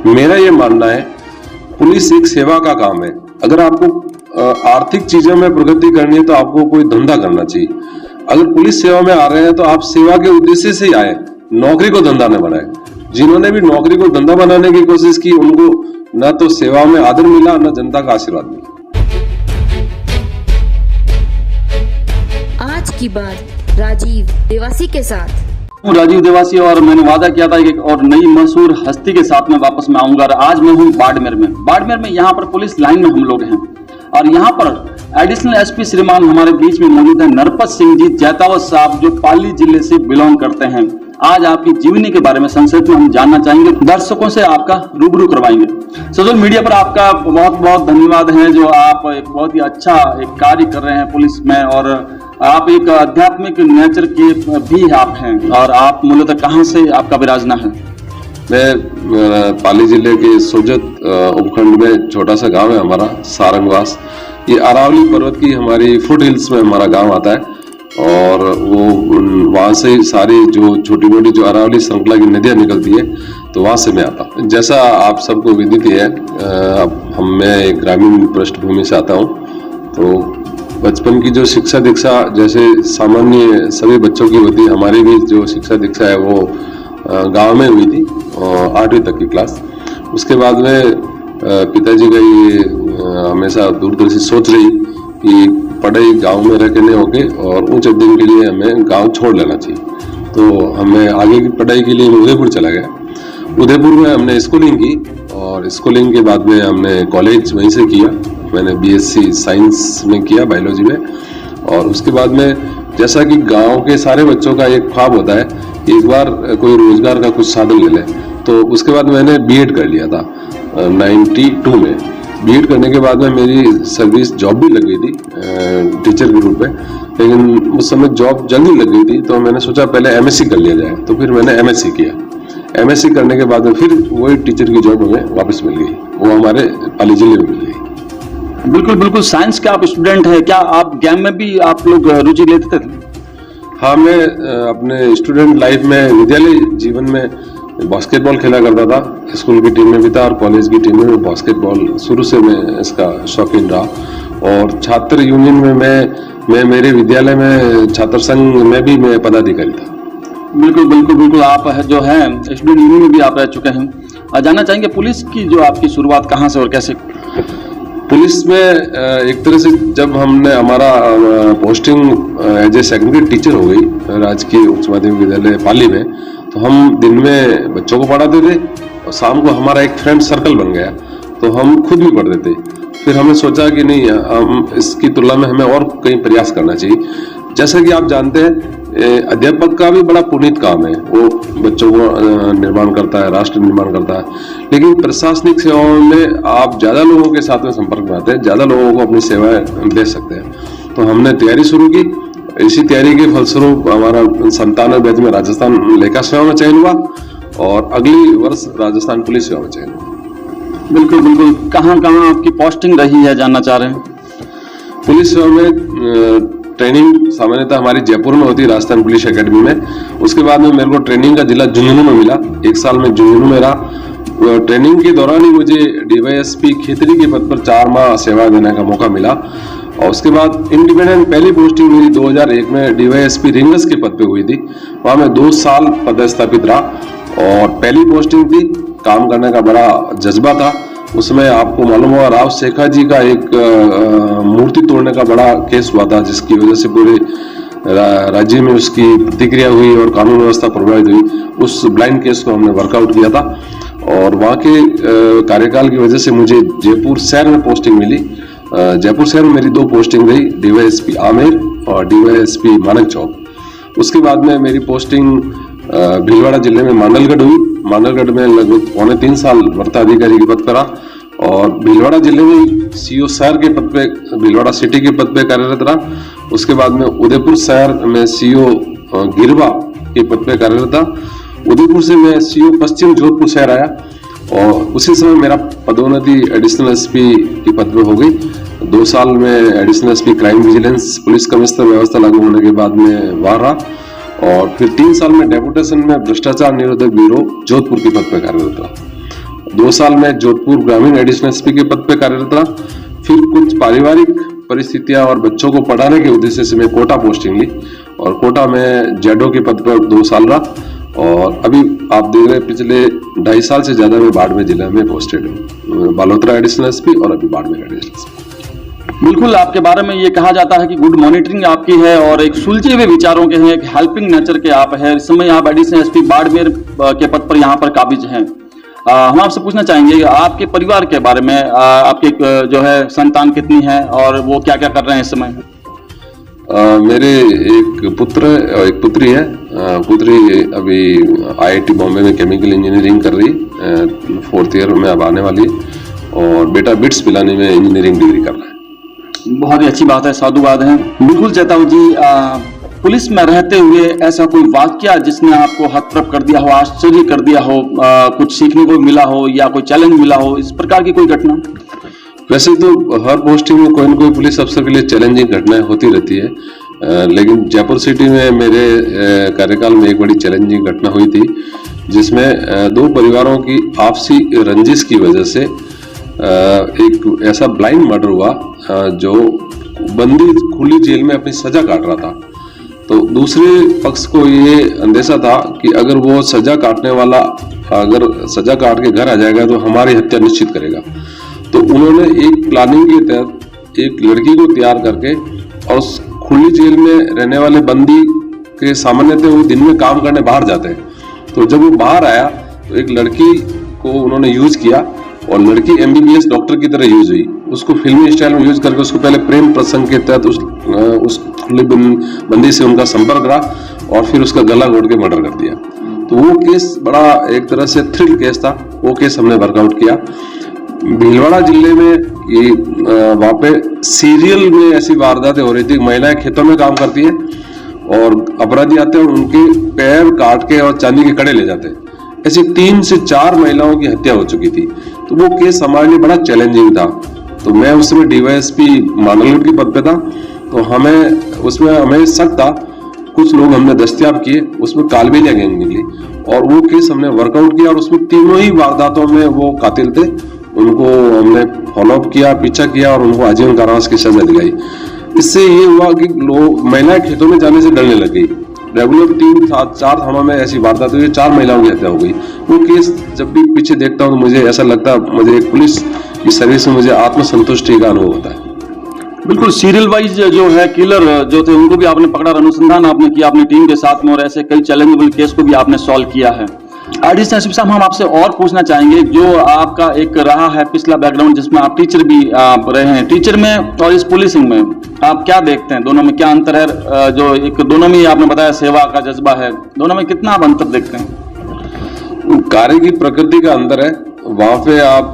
मेरा ये मानना है, पुलिस एक सेवा का काम है। अगर आपको आर्थिक चीजों में प्रगति करनी है तो आपको कोई धंधा करना चाहिए। अगर पुलिस सेवा में आ रहे हैं तो आप सेवा के उद्देश्य से ही आए, नौकरी को धंधा न बनाए। जिन्होंने भी नौकरी को धंधा बनाने की कोशिश की, उनको न तो सेवा में आदर मिला, न जनता का आशीर्वाद मिला। आज की बात राजीव देवासी के साथ। राजीव देवासी और मैंने वादा किया था एक और नई मशहूर हस्ती के साथ में वापस में आऊंगा। आज मैं हूं बाड़मेर में यहाँ पर पुलिस लाइन में हम लोग हैं और यहाँ पर एडिशनल एसपी श्रीमान हमारे बीच में मौजूद है नरपत सिंह जी जैतावत साहब, जो पाली जिले से बिलोंग करते हैं। आज आपकी जीवनी के बारे में संक्षेप में हम जानना चाहेंगे, दर्शकों से आपका रूबरू करवाएंगे। सोशल मीडिया पर आपका बहुत बहुत धन्यवाद है, जो आप एक बहुत ही अच्छा एक कार्य कर रहे हैं पुलिस में, और आप एक आध्यात्मिक नेचर के भी आप हैं। और आप मूलतः कहाँ से आपका विराजना है? मैं पाली जिले के सोजत उपखंड में छोटा सा गांव है हमारा सारंगवास। ये अरावली पर्वत की हमारी फुट हिल्स में हमारा गांव आता है और वो वहाँ से सारी जो छोटी मोटी जो अरावली श्रृंखला की नदियाँ निकलती है, तो वहाँ से मैं आता हूँ। जैसा आप सबको विदित है, मैं एक ग्रामीण पृष्ठभूमि से आता हूँ, तो बचपन की जो शिक्षा दीक्षा जैसे सामान्य सभी बच्चों की होती है, हमारी भी जो शिक्षा दीक्षा है वो गांव में हुई थी, 8वीं तक की क्लास। उसके बाद में पिताजी का ये हमेशा दूरदर्शी सोच रही कि पढ़ाई गांव में रह के नहीं होगी और उच्च अध्ययन के लिए हमें गांव छोड़ लेना चाहिए। तो हमें आगे की पढ़ाई के लिए उदयपुर चला गया। उदयपुर में हमने स्कूलिंग की और स्कूलिंग के बाद में हमने कॉलेज वहीं से किया। मैंने बीएससी साइंस में किया, बायोलॉजी में। और उसके बाद में जैसा कि गांव के सारे बच्चों का एक ख्वाब होता है कि एक बार कोई रोजगार का कुछ साधन ले ले, तो उसके बाद मैंने बीएड कर लिया था 92 में। बीएड करने के बाद में मेरी सर्विस जॉब भी लग गई थी टीचर के रूप में, लेकिन उस समय जॉब जल्दी लग गई थी, तो मैंने सोचा पहले एमएससी कर लिया जाए। तो फिर मैंने एमएससी किया। एमएससी करने के बाद में फिर वही टीचर की जॉब हमें वापस मिल गई, वो हमारे पाली जिले में मिल गई। बिल्कुल बिल्कुल। साइंस के आप स्टूडेंट हैं, क्या आप गेम में भी आप लोग रुचि लेते थे? हाँ, मैं अपने स्टूडेंट लाइफ में, विद्यालय जीवन में बास्केटबॉल खेला करता था। स्कूल की टीम में भी था और कॉलेज की टीम में बास्केटबॉल शुरू से मैं इसका शौकीन रहा। और छात्र यूनियन में मैं मेरे विद्यालय में छात्र संघ में भी मैं पदाधिकारी था। बिल्कुल बिल्कुल बिल्कुल। आप जो हैं स्टूडेंट यूनियन में भी आप रह चुके हैं। जानना चाहेंगे पुलिस की जो आपकी शुरुआत कहाँ से और कैसे? पुलिस में एक तरह से जब हमने हमारा posting as a secondary teacher हो गई राजकीय उच्च माध्यमिक विद्यालय पाली में, तो हम दिन में बच्चों को पढ़ाते थे और शाम को हमारा एक फ्रेंड सर्कल बन गया, तो हम खुद भी पढ़ते थे। फिर हमने सोचा कि नहीं, हम इसकी तुलना में हमें और कहीं प्रयास करना चाहिए। जैसा कि आप जानते हैं, अध्यापक का भी बड़ा पुनीत काम है, वो बच्चों को निर्माण करता है, राष्ट्र निर्माण करता है। लेकिन प्रशासनिक सेवाओं में आप ज़्यादा लोगों के साथ में संपर्क में आते हैं, ज़्यादा लोगों को अपनी सेवाएं दे सकते हैं। तो हमने तैयारी शुरू की। इसी तैयारी के फलस्वरूप हमारा 97 बैच में राजस्थान लेखा सेवा में चयन हुआ और अगली वर्ष राजस्थान पुलिस सेवा में चयन हुआ। बिल्कुल बिल्कुल। कहाँ कहाँ आपकी पोस्टिंग रही है जानना चाह रहे हैं? पुलिस सेवा में ट्रेनिंग सामान्यतः हमारी जयपुर में होती है, राजस्थान पुलिस एकेडमी में। उसके बाद में मेरे को ट्रेनिंग का जिला झुंझुनू में मिला। 1 साल में झुंझुनू में रहा। ट्रेनिंग के दौरान ही मुझे डीवाईएसपी खेतरी के पद पर 4 माह सेवा देने का मौका मिला। और उसके बाद इंडिपेंडेंट पहली पोस्टिंग मेरी 2001 में डीवाईएसपी रिंगस के पद पे हुई थी। वहाँ मैं 2 साल पदस्थापित रहा और पहली पोस्टिंग थी। काम करने का बड़ा जज्बा था। उसमें आपको मालूम होगा, राव शेखा जी का एक मूर्ति तोड़ने का बड़ा केस हुआ था, जिसकी वजह से पूरे राज्य में उसकी प्रतिक्रिया हुई और कानून व्यवस्था प्रभावित हुई। उस ब्लाइंड केस को हमने वर्कआउट किया था और वहाँ के कार्यकाल की वजह से मुझे जयपुर शहर में पोस्टिंग मिली। जयपुर शहर में मेरी 2 पोस्टिंग रही, डीवाईएसपी आमेर और डीवाईएसपी मानक चौक। उसके बाद में मेरी पोस्टिंग भीलवाड़ा जिले में मांडलगढ़ हुई। मांडलगढ़ में लगभग 3.25 साल वार्ता अधिकारी के पद पर रहा और भीलवाड़ा जिले में सीओ शहर के पद पे, भीलवाड़ा सिटी के पद पे कार्यरत रहा। उसके बाद में उदयपुर शहर में सीओ गिरवा के पद पे कार्यरत था। उदयपुर से मैं सीओ पश्चिम जोधपुर शहर आया और उसी समय मेरा पदोन्नति एडिशनल एसपी के पद पे हो गई। 2 साल में additional SP crime vigilance police commissioner व्यवस्था लागू होने के बाद में वहां रहा और फिर 3 साल में डेपुटेशन में भ्रष्टाचार निरोधक ब्यूरो जोधपुर के पद पर कार्यरत रहा। 2 साल मैं जोधपुर ग्रामीण एडिशनल एसपी के पद पे कार्यरत रहा। फिर कुछ पारिवारिक परिस्थितियां और बच्चों को पढ़ाने के उद्देश्य से मैं कोटा पोस्टिंग ली और कोटा में जेडो के पद पर 2 साल रहा। और अभी आप देख रहे हैं पिछले 2.5 साल से ज्यादा मैं बाड़मेर जिला में पोस्टेड हूँ, बालोतरा एडिशनल एसपी और अभी बाड़मेर एडिशनल एसपी। बिल्कुल, आपके बारे में ये कहा जाता है कि गुड मॉनिटरिंग आपकी है और एक सुलझे हुए विचारों के हैं, एक हेल्पिंग नेचर के आप हैं। इस समय आप एडिशनल एसपी बाड़मेर के पद पर यहाँ पर काबिज हैं। हम आपसे पूछना चाहेंगे आपके परिवार के बारे में, आपके जो है संतान कितनी है और वो क्या क्या कर रहे हैं इस समय? मेरे एक पुत्र और एक पुत्री है। पुत्री अभी IIT बॉम्बे में केमिकल इंजीनियरिंग कर रही है, 4th ईयर में अब आने वाली है। और बेटा बिट्स पिलानी में इंजीनियरिंग डिग्री कर रहा है। बहुत ही अच्छी बात है, साधुवाद है। बिल्कुल चेताऊ जी, पुलिस में रहते हुए ऐसा कोई वाकया जिसने आपको हतप्रभ कर दिया हो, आश्चर्य कर दिया हो, कुछ सीखने को मिला हो या कोई चैलेंज मिला हो, इस प्रकार की कोई घटना? वैसे तो हर पोस्टिंग में कोई न कोई पुलिस अफसर के लिए चैलेंजिंग घटनाएं होती रहती है, लेकिन जयपुर सिटी में मेरे कार्यकाल में एक बड़ी चैलेंजिंग घटना हुई थी जिसमें 2 परिवारों की आपसी रंजिश की वजह से एक ऐसा ब्लाइंड मर्डर हुआ जो बंदी खुली जेल में अपनी सजा काट रहा था। तो दूसरे पक्ष को ये अंदेशा था कि अगर वो सजा काटने वाला अगर सजा काट के घर आ जाएगा तो हमारी हत्या निश्चित करेगा। तो उन्होंने एक प्लानिंग के तहत एक लड़की को तैयार करके और उस खुली जेल में रहने वाले बंदी के सामान्यतः वो दिन में काम करने बाहर जाते हैं, तो जब वो बाहर आया तो एक लड़की को उन्होंने यूज किया और लड़की MBBS डॉक्टर की तरह यूज हुई। उसको फिल्मी स्टाइल में यूज करके उसको पहले प्रेम प्रसंग के तहत उस खुली बंदी से उनका संपर्क रहा और फिर उसका गला घोट के मर्डर कर दिया। तो वो केस बड़ा एक तरह से थ्रिल केस था, वो केस हमने वर्कआउट किया। भीलवाड़ा जिले में ये वहाँ पे सीरियल में ऐसी वारदातें हो रही थी, महिलाएं खेतों में काम करती है और अपराधी आते हैं और उनके पैर काट के और चांदी के कड़े ले जाते हैं। ऐसी 3 से 4 महिलाओं की हत्या हो चुकी थी। तो वो केस हमारे लिए बड़ा चैलेंजिंग था। तो मैं उस समय DYSP मांडलगढ़ के पद पे था, तो हमें शक था, कुछ लोग हमने दस्तयाब किए, उसमें कालबेलिया गैंग निकली और वो केस हमने वर्कआउट किया और उसमें तीनों ही वारदातों में वो कातिल थे। उनको हमने फॉलोअप किया, पीछा किया और उनको आजीवन कारावास की सजा दिलाई। इससे ये हुआ कि लोग महिलाएं खेतों में जाने से डरने लग गई। रेगुलर 3-4 थानों में ऐसी वारदात हुई, 4 महिलाओं की हत्या हो गई। वो केस जब भी पीछे देखता हूँ तो मुझे ऐसा लगता है, मुझे एक पुलिस की सर्विस में मुझे आत्मसंतुष्टि का अनुभव होता है। बिल्कुल, सीरियल वाइज जो है किलर जो थे उनको भी आपने पकड़ा, अनुसंधान आपने किया अपनी टीम के साथ में और ऐसे कई चैलेंजेबल केस को भी आपने सॉल्व किया है। एडिशनल एसपी साहब, हम आपसे और पूछना चाहेंगे, जो आपका एक रहा है पिछला बैकग्राउंड जिसमें आप टीचर भी रहे हैं, टीचर में और इस पुलिसिंग में आप क्या देखते हैं? दोनों में क्या अंतर है? जो एक दोनों में आपने बताया सेवा का जज्बा है, दोनों में कितना आप अंतर देखते हैं? कार्य की प्रकृति का अंतर है। वहां पे आप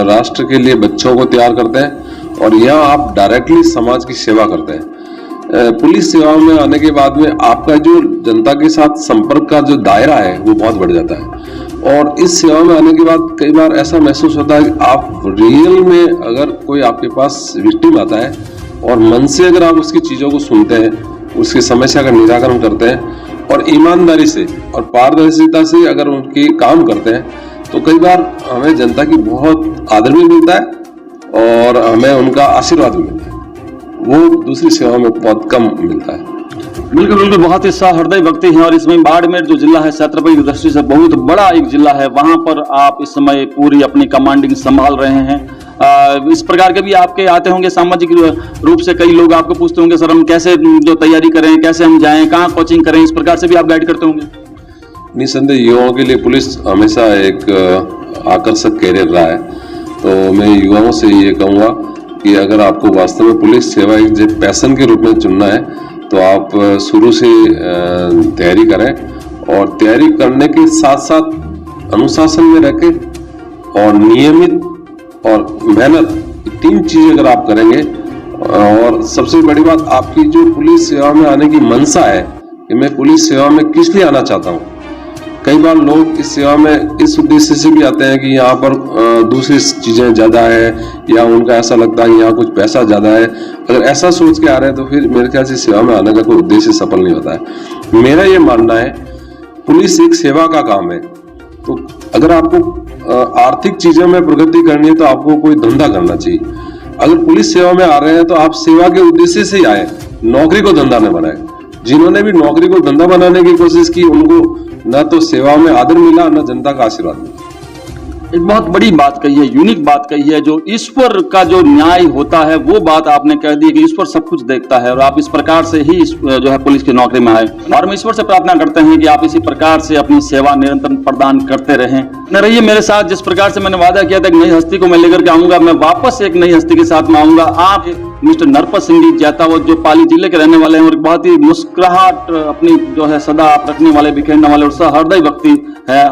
राष्ट्र के लिए बच्चों को तैयार करते हैं और यहाँ आप डायरेक्टली समाज की सेवा करते हैं। पुलिस सेवाओं में आने के बाद में आपका जो जनता के साथ संपर्क का जो दायरा है वो बहुत बढ़ जाता है और इस सेवा में आने के बाद कई बार ऐसा महसूस होता है कि आप रियल में अगर कोई आपके पास विक्टिम आता है और मन से अगर आप उसकी चीज़ों को सुनते हैं, उसकी समस्या का निराकरण करते हैं और ईमानदारी से और पारदर्शिता से अगर उनकी काम करते हैं, तो कई बार हमें जनता की बहुत आदर भी मिलता है और हमें उनका आशीर्वाद भी मिलता है। वो दूसरी सेवा में बहुत कम मिलता है। बिल्कुल बिल्कुल, बहुत ही सहृदय व्यक्ति हैं और इसमें बाड़मेर जो जिला है क्षेत्रफल की दृष्टि से बहुत बड़ा एक जिला है, वहां पर आप इस समय पूरी अपनी कमांडिंग संभाल रहे हैं। इस प्रकार के भी आपके आते होंगे सामाजिक रूप से, कई लोग आपको पूछते होंगे सर हम कैसे जो तैयारी करें, कैसे हम जाएं, कहाँ कोचिंग करें, इस प्रकार से भी आप गाइड करते होंगे? निसंदेह युवाओं के लिए पुलिस हमेशा एक आकर्षक कैरियर रहा है। तो मैं युवाओं से ये कहूँगा कि अगर आपको वास्तव में पुलिस सेवा एक पैशन के रूप में चुनना है तो आप शुरू से तैयारी करें और तैयारी करने के साथ साथ अनुशासन में रह के और नियमित और मेहनत, 3 चीज़ें अगर आप करेंगे, और सबसे बड़ी बात आपकी जो पुलिस सेवा में आने की मनसा है कि मैं पुलिस सेवा में किस लिए आना चाहता हूँ। कई बार लोग इस सेवा में इस उद्देश्य से भी आते हैं कि यहाँ पर दूसरी चीज़ें ज़्यादा है या उनका ऐसा लगता है कि यहाँ कुछ पैसा ज़्यादा है। अगर ऐसा सोच के आ रहे हैं तो फिर मेरे ख्याल से सेवा में आने का कोई उद्देश्य सफल नहीं होता है। मेरा ये मानना है पुलिस एक सेवा का काम है, तो अगर आपको आर्थिक चीजों में प्रगति करनी है तो आपको कोई धंधा करना चाहिए। अगर पुलिस सेवा में आ रहे हैं तो आप सेवा के उद्देश्य से ही आए, नौकरी को धंधा न बनाए। जिन्होंने भी नौकरी को धंधा बनाने की कोशिश की उनको न तो सेवा में आदर मिला न जनता का आशीर्वाद मिला। एक बहुत बड़ी बात कही है, यूनिक बात कही है, जो ईश्वर का जो न्याय होता है वो बात आपने कह दी कि ईश्वर सब कुछ देखता है और आप इस प्रकार से ही जो है पुलिस की नौकरी में आए। और हम ईश्वर से प्रार्थना करते हैं कि आप इसी प्रकार से अपनी सेवा निरंतर प्रदान करते रहें। न रहिए मेरे साथ, जिस प्रकार से मैंने वादा किया था एक नई हस्ती को मैं लेकर के आऊंगा, मैं वापस एक नई हस्ती के साथ में आऊंगा। आप मिस्टर नरपत सिंह जी जैतावत, जो पाली जिले के रहने वाले हैं और बहुत ही मुस्कुराहट अपनी जो है सदा आप रखने वाले, बिखेरने वाले और सहृदय व्यक्ति है।